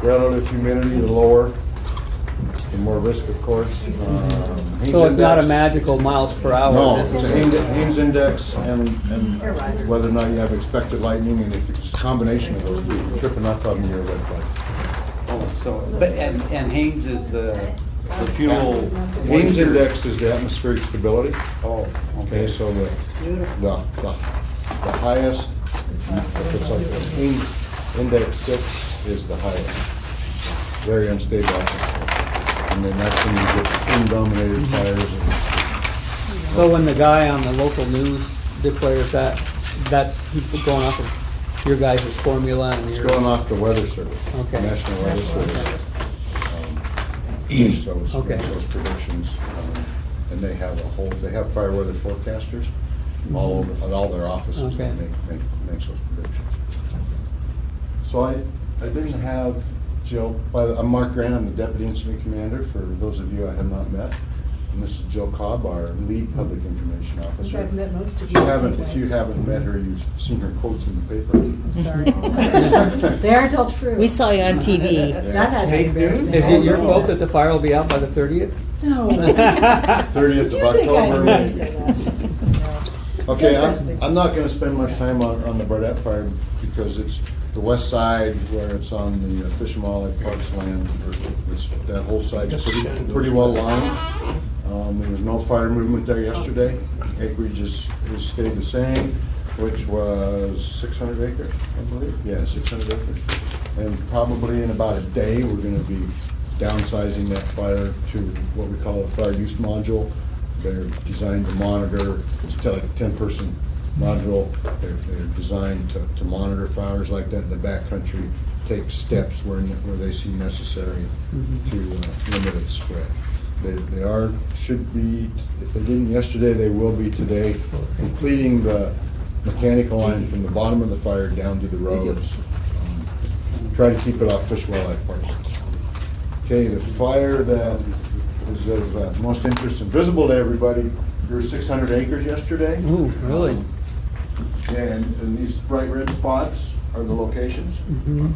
relative humidity, the lower, the more risk, of course. Haynes So it's not a index- magical miles per hour? No, this it's a is- Haynes index and whether or not you have expected lightning, and if it's a combination of those two, you trip enough of them, you're a red flag. Oh, so, but, and Haynes is the fuel. Haynes index is the atmospheric stability. Oh, Okay, so the highest, if it's like the Haynes index 6 is the highest, very unstable atmosphere. And then that's when you get wind-dominated fires. So when the guy on the local news declares that, that's people going off of your guys' formula and It's your... going off the Weather Service, Okay. National Weather Service. Makes those Okay. predictions. And they have they have fire weather forecasters all over, at all their offices Okay. that makes those predictions. So I didn't have Jill, I'm Mark Grant, I'm the Deputy Incident Commander, for those of you I have not met. And this is Jill Cobb, our lead Public Information Officer. I've met most of If you you. haven't, if you haven't met her, you've seen her quotes in the paper. I'm sorry. They aren't all true. We saw you on TV. That had to be embarrassing. Is it your quote that the fire will be out by the 30th? No. 30th of Do you think I'd October. really say that? No. Okay, interesting. I'm not gonna spend much time on the Burdette Fire because it's the west side where it's on the Fish and Wildlife Parks land. That whole side's pretty well lined. There was no fire movement there yesterday. Acreage has stayed the same, which was 600 acres, I believe. Yeah, 600 acres. And probably in about a day, we're gonna be downsizing that fire to what we call a fire use module. They're designed to monitor, it's like a 10-person module. They're designed to monitor fires like that in the backcountry, take steps where they see necessary to limit its spread. They should be, if they didn't yesterday, they will be today, completing the mechanical line from the bottom of the fire down to the roads. Try to keep it off Fish Wildlife Park. Okay, the fire that is of most interest and visible to everybody, there were 600 acres yesterday. Ooh, really? Yeah, and these bright red spots are the locations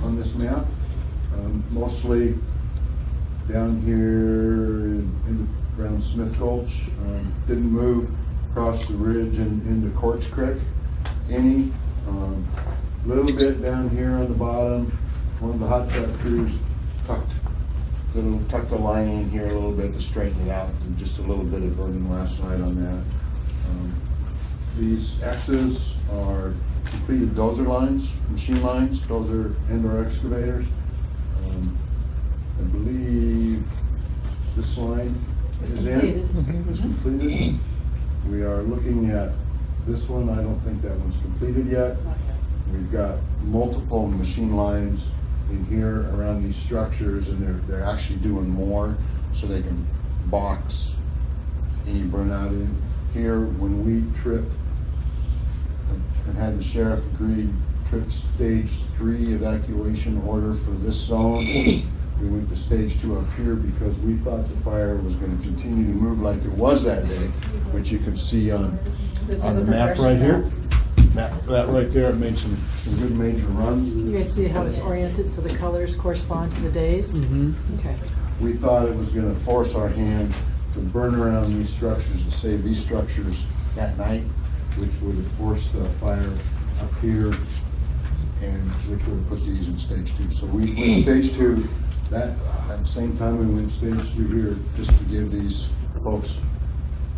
on this map. Mostly down here around Smith Gulch. Didn't move across the ridge and into Quartz Creek any. Little bit down here on the bottom. One of the hot truck crews tucked the line in here a little bit to straighten it out, and just a little bit of burning last night on that. These X's are completed dozer lines, machine lines, dozer and/or excavators. I believe this line It's is completed. in. It's completed. We are looking at this one. I don't think that one's completed yet. We've got multiple machine lines in here around these structures, and they're actually doing more so they can box any burnout in. Here, when we tripped and had the sheriff agree, tripped stage 3 evacuation order for this zone. We went to stage 2 up here because we thought the fire was going to continue to move like it was that day, which you can see on This is the a map progression right here. That right there, it made some good major runs. You guys see how it's oriented, so the colors correspond to the days? Mhm. Okay. We thought it was gonna force our hand to burn around these structures, to save these structures at night, which would have forced the fire up here, and which would have put these in stage 2. So we went stage 2, at the same time we went stage 2 here, just to give these folks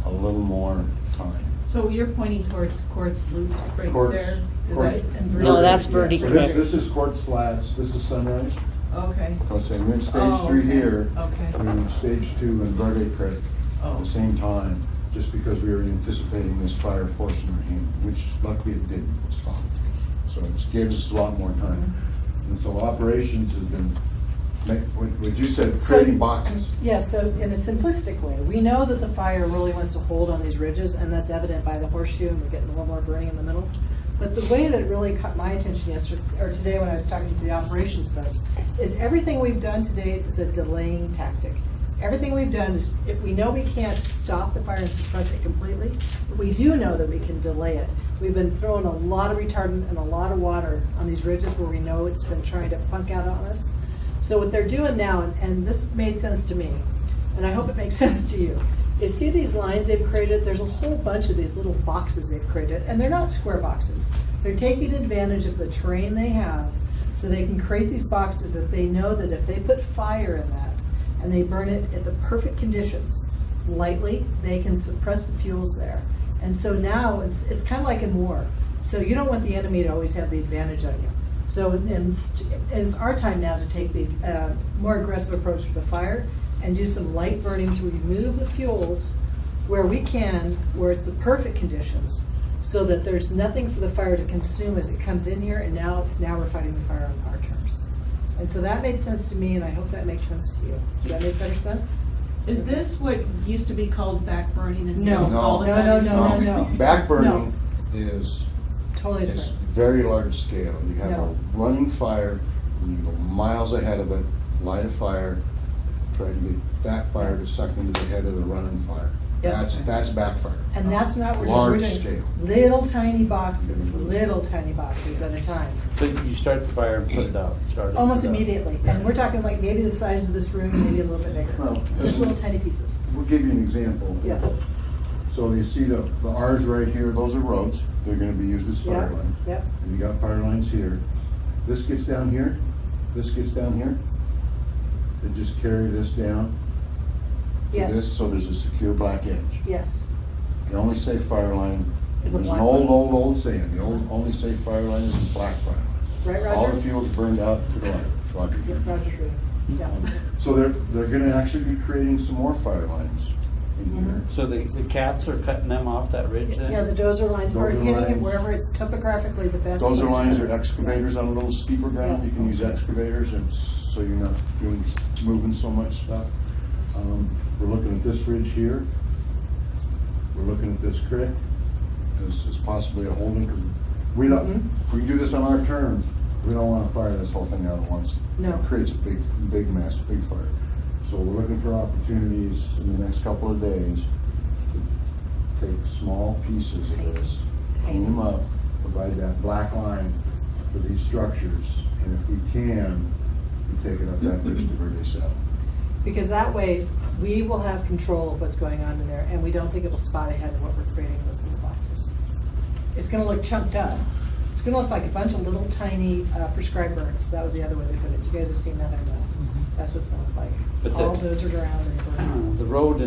a little more time. So you're pointing towards Quartz Loop right Quartz- there? Is Quartz- that in No, that's Yeah, Verde so Creek. This is Quartz Flats, this is Sunrise. Okay. I was saying, we went stage Oh, 3 okay. here. Okay. We went stage 2 in Verde Creek at Oh. the same time, just because we were anticipating this fire forcing our hand, which luckily it didn't stop. So it gives us a lot more time. And so operations have been, what you said, So- creating boxes. Yeah, so in a simplistic way, we know that the fire really wants to hold on these ridges, and that's evident by the horseshoe, and we're getting a little more burning in the middle. But the way that it really caught my attention yesterday, or today when I was talking to the operations folks, is everything we've done to date is a delaying tactic. Everything we've done is, if we know we can't stop the fire and suppress it completely, but we do know that we can delay it. We've been throwing a lot of retardant and a lot of water on these ridges where we know it's been trying to punk out on us. So what they're doing now, and this made sense to me, and I hope it makes sense to you, is see these lines they've created? There's a whole bunch of these little boxes they've created, and they're not square boxes. They're taking advantage of the terrain they have, so they can create these boxes that they know that if they put fire in that, and they burn it at the perfect conditions, lightly, they can suppress the fuels there. And so now, it's kind of like in war. So you don't want the enemy to always have the advantage on you. So it's our time now to take the more aggressive approach with the fire and do some light burning to remove the fuels where we can, where it's the perfect conditions, so that there's nothing for the fire to consume as it comes in here, and now we're fighting the fire on our terms. And so that made sense to me, and I hope that makes sense to you. Does that make better sense? Is this what used to be called back burning and No. now called No, that no, anymore? no. Back burning is Totally It's different. very large scale. You have No. a running fire, and you go miles ahead of it, light a fire, try to get that fire to suck into the head of the running fire. Yes. That's backfire. And that's not what we're Large doing. scale. Little tiny boxes at a time. So you start the fire and put it out, start it. Almost put it out. immediately. And we're talking like maybe the size of this room, maybe a little bit bigger. Well, Just little tiny pieces. We'll give you an example. Yeah. So you see the R's right here, those are roads. They're gonna be used as fire Yep, lines. yep. And you got fire lines here. This gets down here, this gets down here. They just carry this down to Yes. this, so there's a secure black edge. Yes. The only safe fire line, Is there's a an black old saying, the only safe fire line is a black fire line. Right, All Roger? the fuel's burned out to the light. Roger. Yep, Roger's reading. Yeah. So they're gonna actually be creating some more fire lines in here. So the cats are cutting them off that ridge then? Yeah, the dozer lines, or Dozer hitting it lines. wherever it's topographically the best. Those are place to lines do or it. excavators on a little steeper ground. Yeah. You can use excavators, and so you're not moving so much stuff. We're looking at this ridge here. We're looking at this creek as possibly a holding, because we don't, Mhm. if we do this on our terms, we don't wanna fire this whole thing out at once. No. It creates a big mess, big fire. So we're looking for opportunities in the next couple of days to take small pieces of this, clean them up, provide that black line for these structures, and if we can, we take it up that bridge to Verde South. Because that way, we will have control of what's going on in there, and we don't think it'll spot ahead of what we're creating in those little boxes. It's gonna look chunked up. It's gonna look like a bunch of little tiny prescribed burns. That was the other way they put it. You guys have seen that, I know. That's what it's gonna look But like. All the- dozers around and burning. The road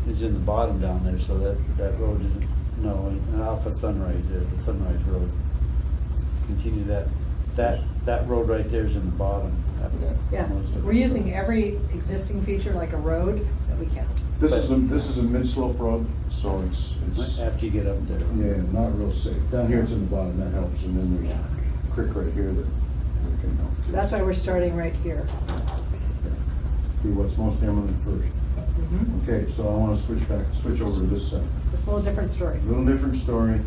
is in the bottom down there, so that road isn't, no, and off of Sunrise there, the Sunrise Road. Continue that road right there is in the bottom. Yeah, Most of we're it. using every existing feature like a road that we can. This is a mid-slope road, so it's, After you get up there. yeah, not real safe. Down here it's in the bottom, that helps, and then there's a creek right here that can help too. That's why we're starting right here. Be what's most eminent first. Mhm. Okay, so I wanna switch over to this side. It's a little different story. A little different story.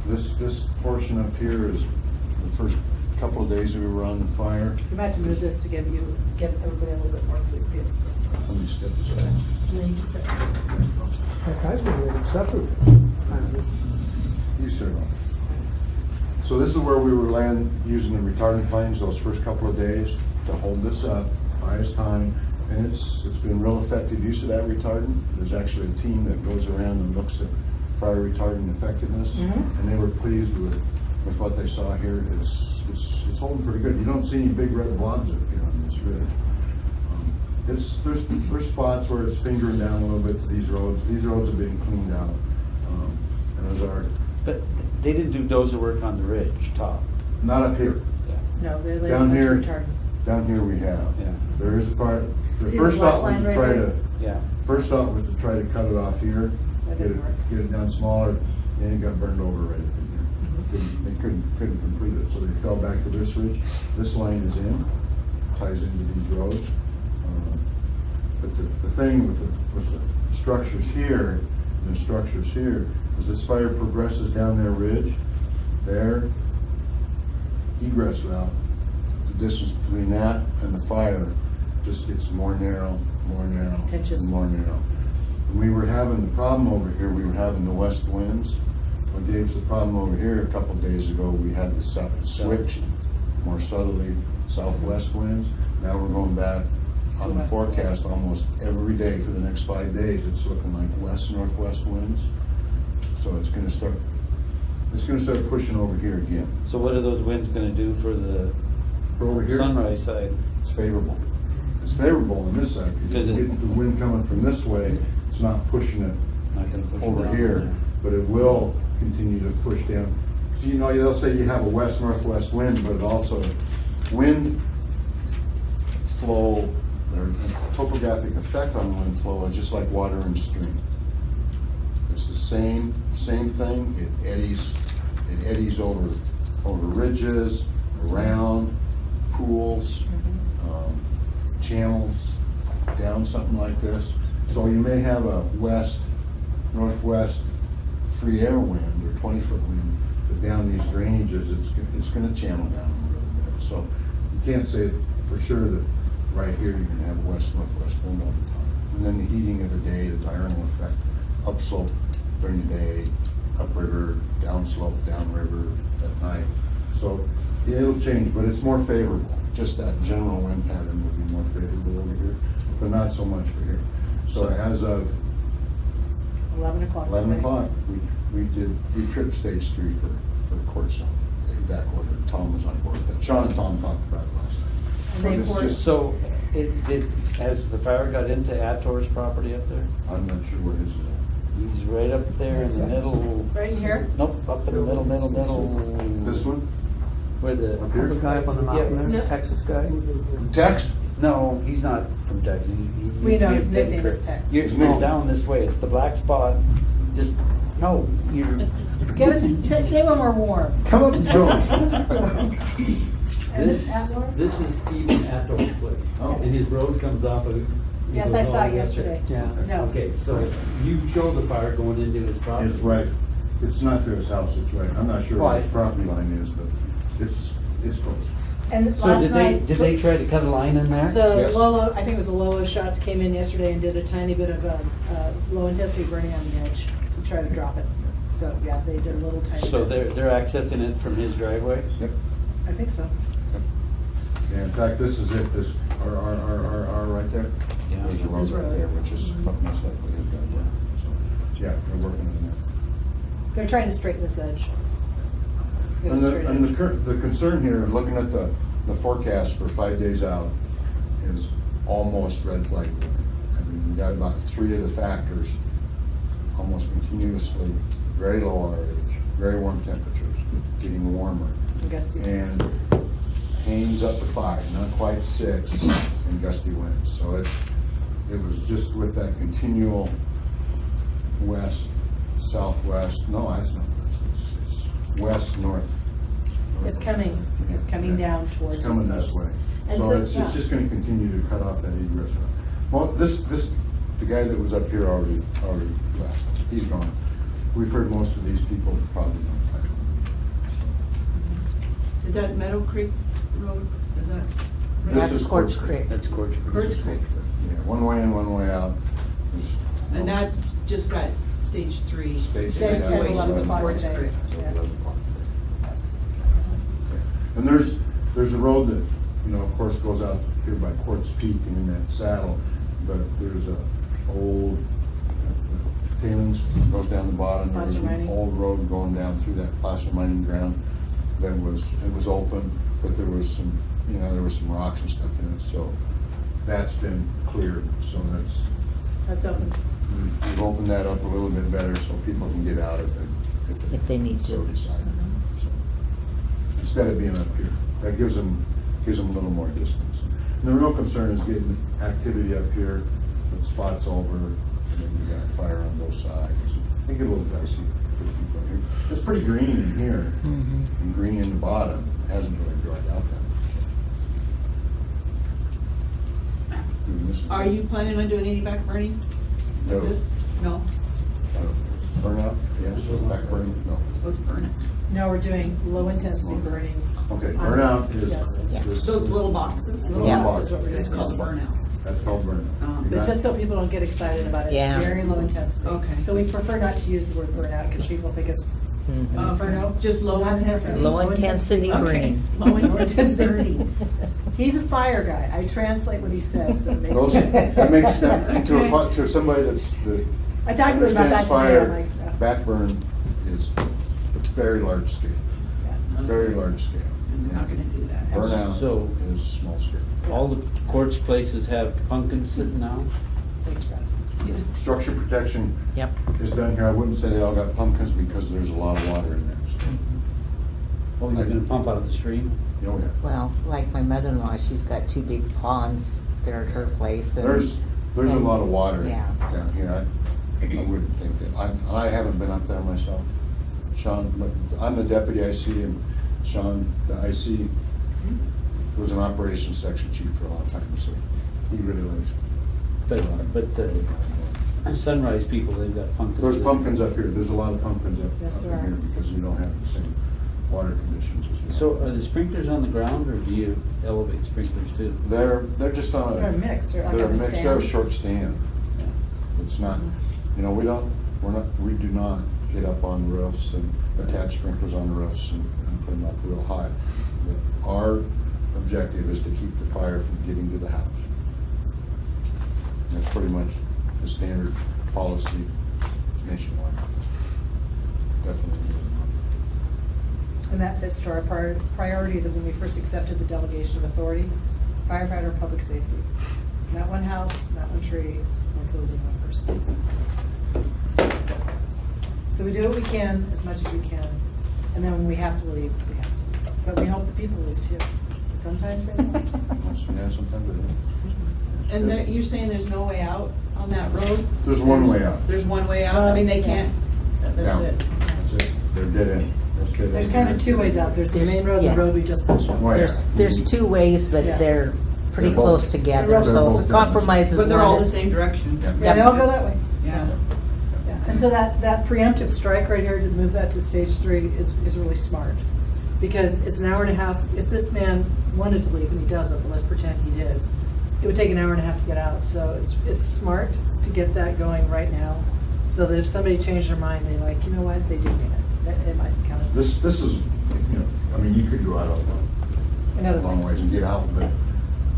This portion up here is the first couple of days that we were on the fire. We might have to move this to give everybody a little bit more clear view. so. Let me step aside. And then you can sit. That guy's been really suffered. You sit on. So this is where we were using the retardant planes those first couple of days to hold this up, highest time. And it's been real effective use of that retardant. There's actually a team that goes around and looks at fire retardant effectiveness. Mhm. And they were pleased with what they saw here. It's holding pretty good. You don't see any big red blobs up here on this ridge. There's spots where it's fingering down a little bit to these roads. These roads have been cleaned out. And those are, But they didn't do dozer work on the ridge top. not up here. Yeah. No, they laid Down a bunch here, of retardant. down here we have. Yeah. There is a fire, the See the first black thought was line to right try there? to, Yeah. first thought was to try to cut it off here, That get didn't it, work. get it down smaller, and it got burned over right up in here. They couldn't complete it, so they fell back to this ridge. This line is in, ties into these roads. But the thing with the structures here, and the structures here, as this fire progresses down their ridge, their egress route, the distance between that and the fire just gets more narrow, Pitches. and more narrow. When we were having the problem over here, we were having the west winds. What gave us the problem over here a couple of days ago, we had the switch more subtly southwest winds. Now we're going back on the West, forecast west. almost every day for the next 5 days. It's looking like west-northwest winds. So it's gonna start pushing over here again. So what are those winds gonna do for the For over here, sunrise side? it's favorable. It's favorable on this side because Because you it- get the wind coming from this way, it's not pushing it Not gonna push it over down here, there. but it will continue to push down. So you know, they'll say you have a west-northwest wind, but it also, wind flow, their topographic effect on wind flow is just like water and stream. It's the same thing, it eddies over ridges, around pools, channels, down something like this. So you may have a west-northwest free air wind or 20-foot wind, but down these drainages, it's gonna channel down a little bit. So you can't say for sure that right here you're gonna have a west-northwest wind all the time. And then the heating of the day, the diurnal effect, upslope during the day, upriver, downslope, downriver at night. So yeah, it'll change, but it's more favorable. Just that general wind pattern will be more favorable over here, but not so much for here. So as of 11 o'clock. 11 today. o'clock, we tripped stage 3 for the court zone, back order. Tom was on board with that. Sean and Tom talked about it last night. And But they it's poured- just- So has the fire got into Attor's property up there? I'm not sure what his is. He's right up there in the middle. Right in here? Nope, up in the middle. This one? Where the. Up here? The guy up on the mountain there, Yeah. Texas guy? Text? No, he's not from Texas. We used to know be his a big nickname is crick. Tex. You're His going nickname. down this way, it's the black spot, just, no, you're, Get us, say when we're warm. Come up and show him. And This, Atmore? this is Stephen Attor's place, Oh. and his road comes off of. Yes, I saw it yesterday. Yeah. No. Okay, so you show the fire going into his property. It's right, it's not to his house, it's right. I'm not sure what his property line is, but it's close. And so last night. did they try to cut a line in there? The Yes. Lolo, I think it was the Lolo shots came in yesterday and did a tiny bit of low intensity burning on the edge to try to drop it. So, yeah, they did a little tiny. So bit. they're accessing it from his driveway? Yep. I think so. Yeah, in fact, this is it, this, R right there. Yeah. There's a This road is right road. there, which is most likely his driveway. So, yeah, they're working on that. They're trying to straighten this edge. Get it And straightened. the concern here, looking at the forecast for 5 days out, is almost red flag. I mean, you got about 3 of the factors almost continuously, very low RH, very warm temperatures, getting warmer. Gusty winds. And Haines up to 5, not quite 6, and gusty winds. So it was just with that continual west, southwest, no, that's not west, it's west, north. It's coming, it's coming down towards It's us. coming this way. And So so, it's yeah. just gonna continue to cut off that egress. Well, the guy that was up here already left. He's gone. We've heard most of these people probably don't plan. Is that Meadow Creek Road? Is that? This is Quartz Creek. That's Scorch. Quartz Creek. Yeah, one way in, one way out. There's And that just got stage 3. Stage Says three, 10, that's 11 what o'clock Quartz today. Creek. Yes, 11 o'clock. yes. And there's a road that, of course, goes out here by Quartz Peak and in that saddle, but there's a old tailings goes down the bottom. There was Placer an mining. old road going down through that placer mining ground that it was open, but there was some rocks and stuff in it, so that's been cleared, so That's open. we've opened that up a little bit better so people can get out if they need so to. decide. So, instead of being up here, that gives them a little more distance. And the real concern is getting activity up here, with spots over, and then you got fire on both sides. I think it'll look dicey for the people here. It's pretty green in here, and green in the bottom. It hasn't really dried out that much. Are you planning on doing any back burning No. with this? No? Burnout? Yes, back burn? No. Let's burn it. No, we're doing low intensity burning. Okay, burnout is. Yes. this- Those little boxes? Little Yeah. boxes is what we're doing. It's called burnout. That's called burnout. But just so people don't get excited about it, Yeah. it's very low intensity. Okay. So we prefer not to use the word burnout because people think it's Inferno? Just low Not intensity? Inferno. Low intensity Okay. burning. Low intensity burning. He's a fire guy. I translate what he says, so it makes Those, sense. that makes sense to somebody that's, that I talked to him about that understands today. I'm fire. like, oh. Backburn is a very large scale, Yeah. very large scale. I'm not gonna do that. Burnout So- is small scale. All the quartz places have pumpkins sitting out? Thanks, Russ. Structure protection Yep. is done here. I wouldn't say they all got pumpkins because there's a lot of water in there. So, Oh, you're gonna pump out of the stream? you know, yeah. Well, like my mother-in-law, she's got 2 big ponds there at her place. and- There's a lot of water Yeah. down here. I wouldn't think that, I haven't been up there myself. Sean, but I'm the deputy IC, and Sean, the IC, was an operations section chief for a long time, so he really likes. But the Sunrise people, they've got pumpkins. There's pumpkins up here. There's a lot of pumpkins Yes, up there are. here because we don't have the same water conditions as you. So are the sprinklers on the ground, or do you elevate sprinklers too? They're just on a. They're a mix. They're like They're a on a mix. stand. They're a short stand. It's not, we do not get up on roofs and attach sprinklers on roofs and put them up real high. But our objective is to keep the fire from getting to the house. That's pretty much the standard policy nationwide. Definitely. And that fits to our priority that when we first accepted the delegation of authority, firefighter, public safety. Not one house, not one tree, one closing, one person. So we do what we can, as much as we can, and then when we have to leave, we have to. But we hope the people leave too. Sometimes they don't. Yeah, sometimes they do. And you're saying there's no way out on that road? There's one way out. There's one way out? I mean, they Yeah. can't, that's Yeah. it. That's it. They're dead end. That's dead end. There's kind of two ways out. There's the main road and Yeah. the road we just touched on. Oh, yeah. There's 2 ways, but Yeah. they're pretty They're both- close together, they're so both- compromise is But they're all the wanted. same direction. Yeah. Yeah, they all go that way. Yeah. Yeah. And so that preemptive strike right here to move that to stage 3 is really smart. Because it's an hour and a half, if this man wanted to leave and he doesn't, but let's pretend he did, it would take an hour and a half to get out. So it's smart to get that going right now, so that if somebody changed their mind, they like, you know what, they do mean it. That it might kind of. This is, you know, I mean, you could go out Another a long way. ways and get out, but,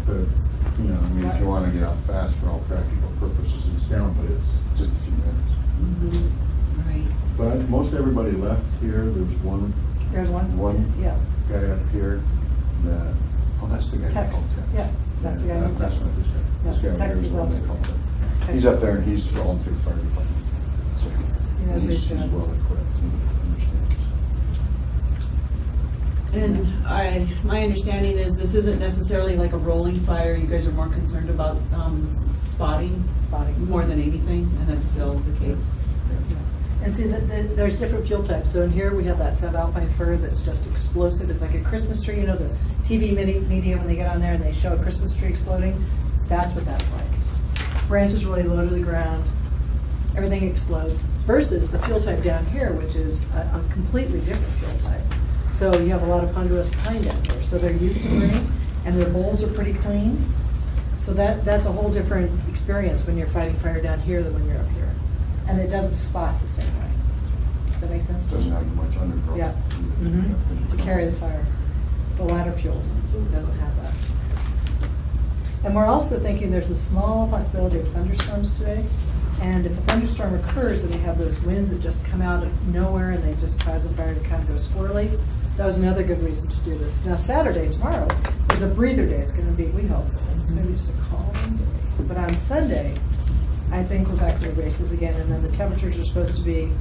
you know, I mean, if you want to get out fast for all practical purposes, it's down, but it's just a few minutes. Right. But most everybody left here. There's one There's one. Yeah. guy up here that, oh, that's the guy they called Tex. Tex. Yeah, that's the guy named That's Tex. not this guy. No, This guy over Tex here is is the one up. they called Tex. Tex. He's up there and he's volunteer fire department. So He knows what he's he's doing. well equipped and understands. And my understanding is this isn't necessarily like a rolling fire. You guys are more concerned about spotting more than anything, and that's still the case. And see, there's different fuel types. So in here, we have that subalpine fir that's just explosive. It's like a Christmas tree, you know, the TV media, when they get on there and they show a Christmas tree exploding, that's what that's like. Branches really low to the ground, everything explodes, versus the fuel type down here, which is a completely different fuel type. So you have a lot of ponderosa pine down here, so they're used to burning, and their bowls are pretty clean. So that's a whole different experience when you're fighting fire down here than when you're up here. And it doesn't spot the same way. Does that make sense to Doesn't you? have much undergrowth. Yeah. To carry the fire. The ladder fuels doesn't have that. And we're also thinking there's a small possibility of thunderstorms today. And if a thunderstorm occurs and we have those winds that just come out of nowhere and they just cause the fire to kind of go squirrely, that was another good reason to do this. Now Saturday, tomorrow, is a breather day. It's gonna be, we hope, it's gonna be just a calm day. But on Sunday, I think we're back to the races again, and then the temperatures are supposed to be,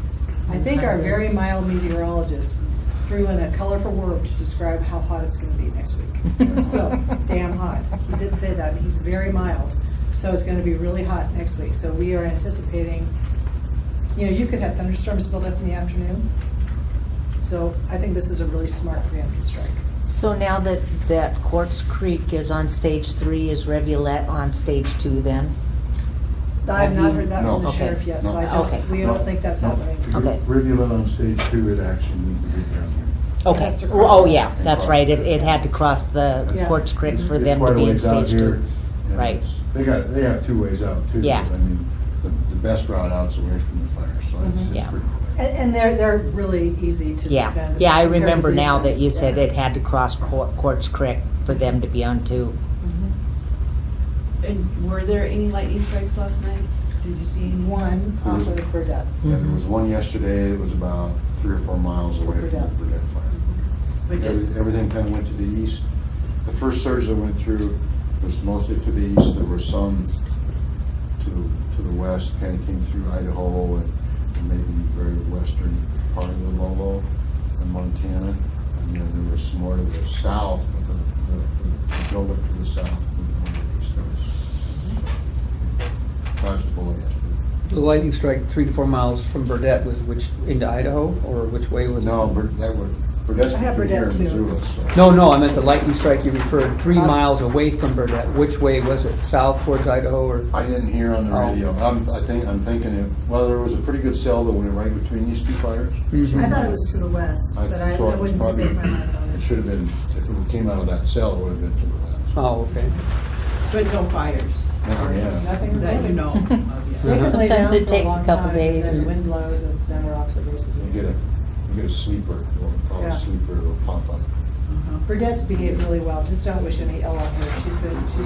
I think our very mild meteorologist threw in a colorful word to describe how hot it's gonna be next week. So, damn hot. He did say that, and he's very mild. So it's gonna be really hot next week. So we are anticipating, you know, you could have thunderstorms build up in the afternoon. So I think this is a really smart preemptive strike. So now that Quartz Creek is on stage 3, is Reviolette on stage 2 then? I have not heard that No. from the Okay. sheriff yet, so I Okay. don't, we don't think that's happening. Okay. Rivulet on stage 2, it actually needs to be down here. Okay, has to oh cross yeah, the- that's right, it had to cross the Yeah. Quartz Creek for It's them quite to a be in ways out stage here, 2. and Right. They have 2 ways out too. Yeah. I mean, the best route out's away from the fire, so it's Yeah. pretty clear. And they're really easy to Yeah, defend. yeah, I compared to remember these now that things. you said Yeah. it had to cross Quartz Creek for them to be on too. And were there any lightning strikes last night? Did you see any? One off of Burdette. Yeah, there was one yesterday, it was about 3 or 4 miles away from the Burdette. Burdette fire. But did- Everything kind of went to the east. The first surge that went through was mostly to the east. There were some to the west, kind of came through Idaho and maybe very western part of the Lolo and Montana. And then there was some more to the south, but the buildup to the south was more to the east. Dodged a bullet yesterday. The lightning strike 3 to 4 miles from Burdette was which, into Idaho, or which way was it? No, Burdett's I have between here and Burdette, too. Missoula, so. No, I meant the lightning strike you referred 3 miles away from Burdette. Which way was it? South towards Idaho or? I didn't hear on the Oh. radio. I'm thinking it, well, there was a pretty good cell that went right between these two fires. Mhm. I thought it was to the west, I but I thought it was wouldn't probably, stake my mind on it it. should have been, if it came out of that cell, it would have been to the west. Oh, okay. But no fires? Nothing, yeah. Nothing That you really. know of They yet? can lay Sometimes down it for a takes a long couple time, days. And then the wind blows, and then we're off to the races. You get a sleeper, we'll call it Yeah. a sleeper, it'll pop up. Burdette's behaved really well. Just don't wish any ill on her. She's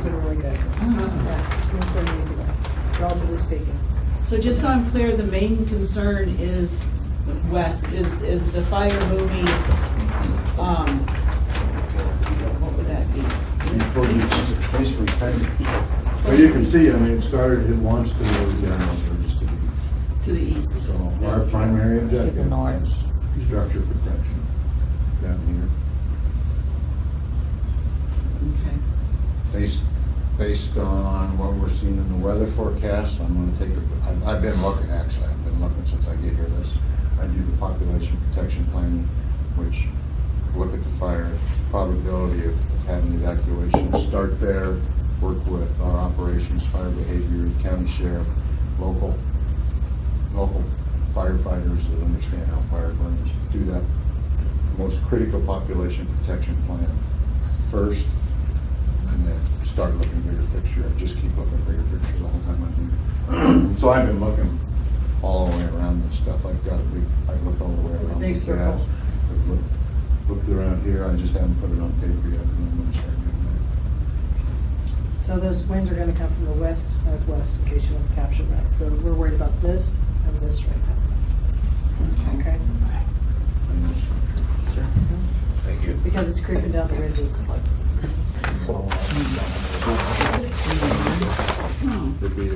been really good. Yeah, she's been an easy one, relatively speaking. So just so I'm clear, the main concern is west, is the fire moving, what would that be? Basically, kind of, well, you can see, I mean, it started, it wants to move down over just to be, To the east. so our primary objective north. is structure protection down here. Okay. Based on what we're seeing in the weather forecast, I'm gonna take I've been looking, actually, I've been looking since I get here. I do the population protection planning, which look at the fire probability of having evacuation, start there, work with our operations, fire behavior, county sheriff, local firefighters that understand how fire burns, do that most critical population protection plan first, and then start looking bigger picture. I just keep looking bigger picture the whole time I'm here. So I've been looking all the way around this stuff. I look all the way around. It's a big the circle. gas. I've looked around here, I just haven't put it on paper yet, and I'm gonna start doing that. So those winds are gonna come from the west, northwest, in case you want to capture that. So we're worried about this and this right now. Okay? And those structures. Thank you. Because it's creeping down the ridges. It'd be,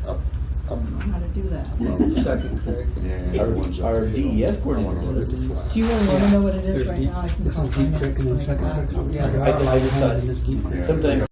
up, I don't know how to do that. well, Second, correct. yeah, everyone's up Our there, so DES I wanna look at the flat. Do you really want to know what it is There's right deep- now? I can This call is Deep Creek finance and then right Second now. Creek. So, yeah, I there are a lot just of thought, hands in this deep. Yeah. sometimes